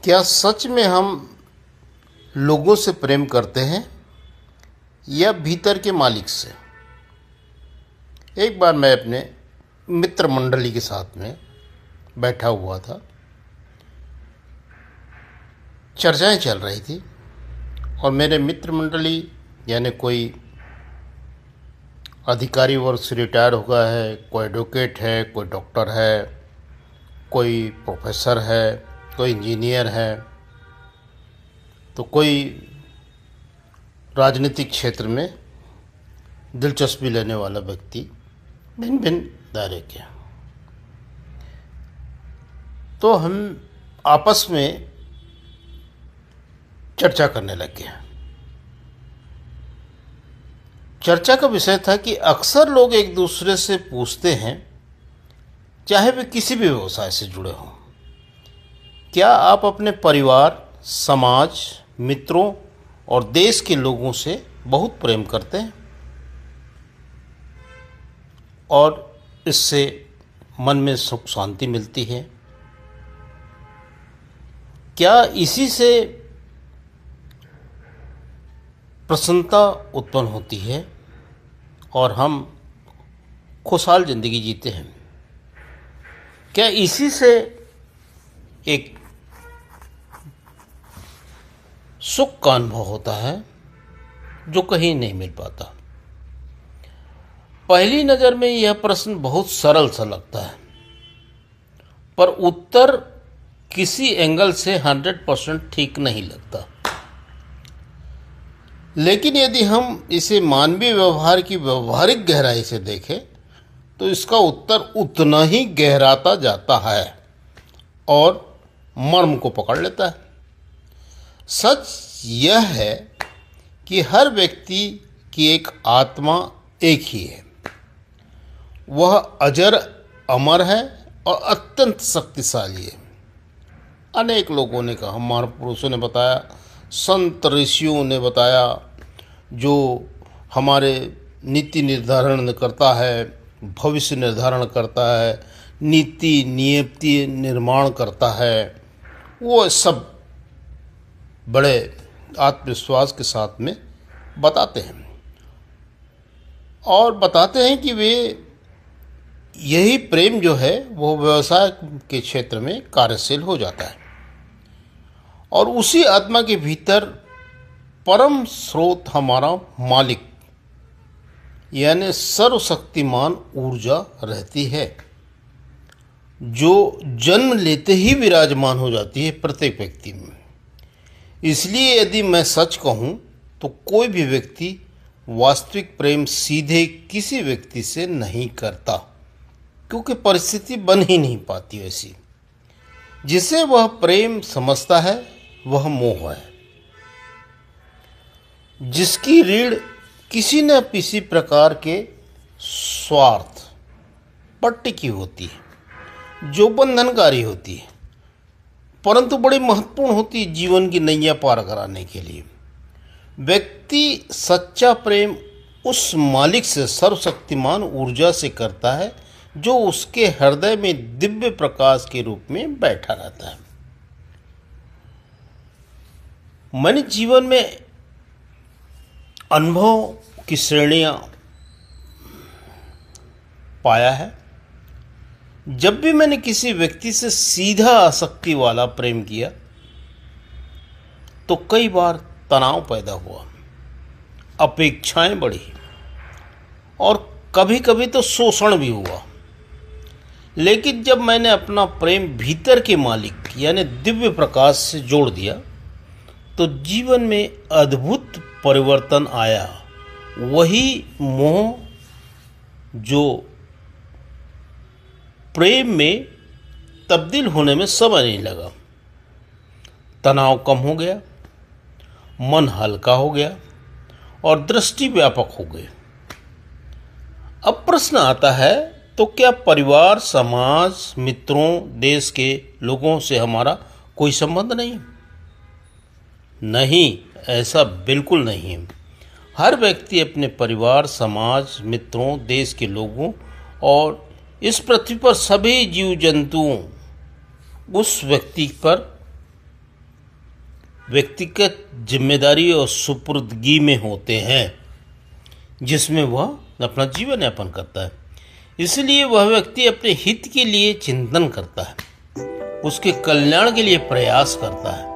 क्या सच में हम लोगों से प्रेम करते हैं या भीतर के मालिक से? एक बार मैं अपने मित्र मंडली के साथ में बैठा हुआ था। चर्चाएं चल रही थी और मेरे मित्र मंडली यानी कोई अधिकारी वर्ग से रिटायर हो गया है, कोई एडवोकेट है, कोई डॉक्टर है, कोई प्रोफेसर है, कोई इंजीनियर है, तो कोई राजनीतिक क्षेत्र में दिलचस्पी लेने वाला व्यक्ति, भिन्न भिन्न दायरे के। तो हम आपस में चर्चा करने लगे। चर्चा का विषय था कि अक्सर लोग एक दूसरे से पूछते हैं, चाहे वे किसी भी व्यवसाय से जुड़े हों, क्या आप अपने परिवार, समाज, मित्रों और देश के लोगों से बहुत प्रेम करते हैं और इससे मन में सुख शांति मिलती है? क्या इसी से प्रसन्नता उत्पन्न होती है और हम खुशहाल जिंदगी जीते हैं? क्या इसी से एक सुख का अनुभव होता है जो कहीं नहीं मिल पाता? पहली नज़र में यह प्रश्न बहुत सरल सा लगता है, पर उत्तर किसी एंगल से 100% ठीक नहीं लगता। लेकिन यदि हम इसे मानवीय व्यवहार की व्यवहारिक गहराई से देखें तो इसका उत्तर उतना ही गहराता जाता है और मर्म को पकड़ लेता है। सच यह है कि हर व्यक्ति की एक आत्मा एक ही है। वह अजर अमर है और अत्यंत शक्तिशाली है। अनेक लोगों ने कहा, महापुरुषों ने बताया, संत ऋषियों ने बताया, जो हमारे नीति निर्धारण करता है, भविष्य निर्धारण करता है, नीति नियति निर्माण करता है, वो सब बड़े आत्मविश्वास के साथ में बताते हैं और बताते हैं कि वे यही प्रेम जो है वो व्यवसाय के क्षेत्र में कार्यशील हो जाता है और उसी आत्मा के भीतर परम स्रोत हमारा मालिक यानी सर्वशक्तिमान ऊर्जा रहती है, जो जन्म लेते ही विराजमान हो जाती है प्रत्येक व्यक्ति में। इसलिए यदि मैं सच कहूँ तो कोई भी व्यक्ति वास्तविक प्रेम सीधे किसी व्यक्ति से नहीं करता, क्योंकि परिस्थिति बन ही नहीं पाती वैसी। जिसे वह प्रेम समझता है वह मोह है, जिसकी रीढ़ किसी न किसी प्रकार के स्वार्थ पर टिकी होती है, जो बंधनकारी होती है परंतु बड़ी महत्वपूर्ण होती है जीवन की नैया पार कराने के लिए। व्यक्ति सच्चा प्रेम उस मालिक से, सर्वशक्तिमान ऊर्जा से करता है जो उसके हृदय में दिव्य प्रकाश के रूप में बैठा रहता है। मैंने जीवन में अनुभव की श्रेणियां पाया है। जब भी मैंने किसी व्यक्ति से सीधा आसक्ति वाला प्रेम किया तो कई बार तनाव पैदा हुआ, अपेक्षाएं बढ़ी और कभी कभी तो शोषण भी हुआ। लेकिन जब मैंने अपना प्रेम भीतर के मालिक यानी दिव्य प्रकाश से जोड़ दिया तो जीवन में अद्भुत परिवर्तन आया। वही मोह जो प्रेम में तब्दील होने में समय नहीं लगा, तनाव कम हो गया, मन हल्का हो गया और दृष्टि व्यापक हो गई। अब प्रश्न आता है, तो क्या परिवार, समाज, मित्रों, देश के लोगों से हमारा कोई संबंध नहीं? नहीं, ऐसा बिल्कुल नहीं है। हर व्यक्ति अपने परिवार, समाज, मित्रों, देश के लोगों और इस पृथ्वी पर सभी जीव जंतुओं उस व्यक्ति पर व्यक्तिगत जिम्मेदारी और सुपुर्दगी में होते हैं, जिसमें वह अपना जीवन यापन करता है। इसलिए वह व्यक्ति अपने हित के लिए चिंतन करता है, उसके कल्याण के लिए प्रयास करता है।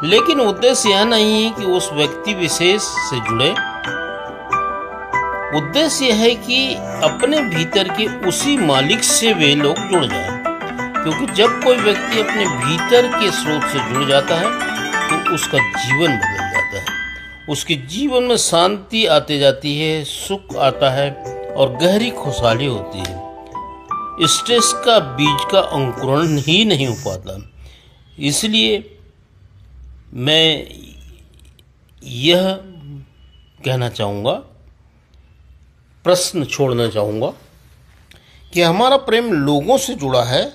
लेकिन उद्देश्य यह नहीं है कि उस व्यक्ति विशेष से जुड़े। उद्देश्य यह है कि अपने भीतर के उसी मालिक से वे लोग जुड़ जाएं। क्योंकि जब कोई व्यक्ति अपने भीतर के स्रोत से जुड़ जाता है तो उसका जीवन बदल जाता है। उसके जीवन में शांति आते जाती है, सुख आता है और गहरी खुशहाली होती है। स्ट्रेस का बीज का अंकुरण ही नहीं हो पाता। इसलिए मैं यह कहना चाहूँगा, प्रश्न छोड़ना चाहूँगा कि हमारा प्रेम लोगों से जुड़ा है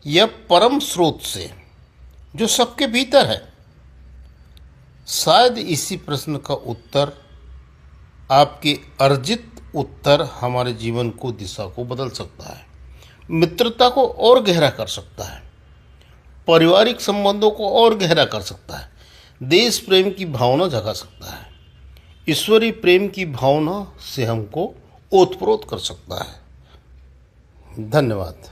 या परम स्रोत से जो सबके भीतर है। शायद इसी प्रश्न का उत्तर, आपके अर्जित उत्तर हमारे जीवन को, दिशा को बदल सकता है, मित्रता को और गहरा कर सकता है, पारिवारिक संबंधों को और गहरा कर सकता है, देश प्रेम की भावना जगा सकता है, ईश्वरीय प्रेम की भावना से हमको ओतप्रोत कर सकता है। धन्यवाद।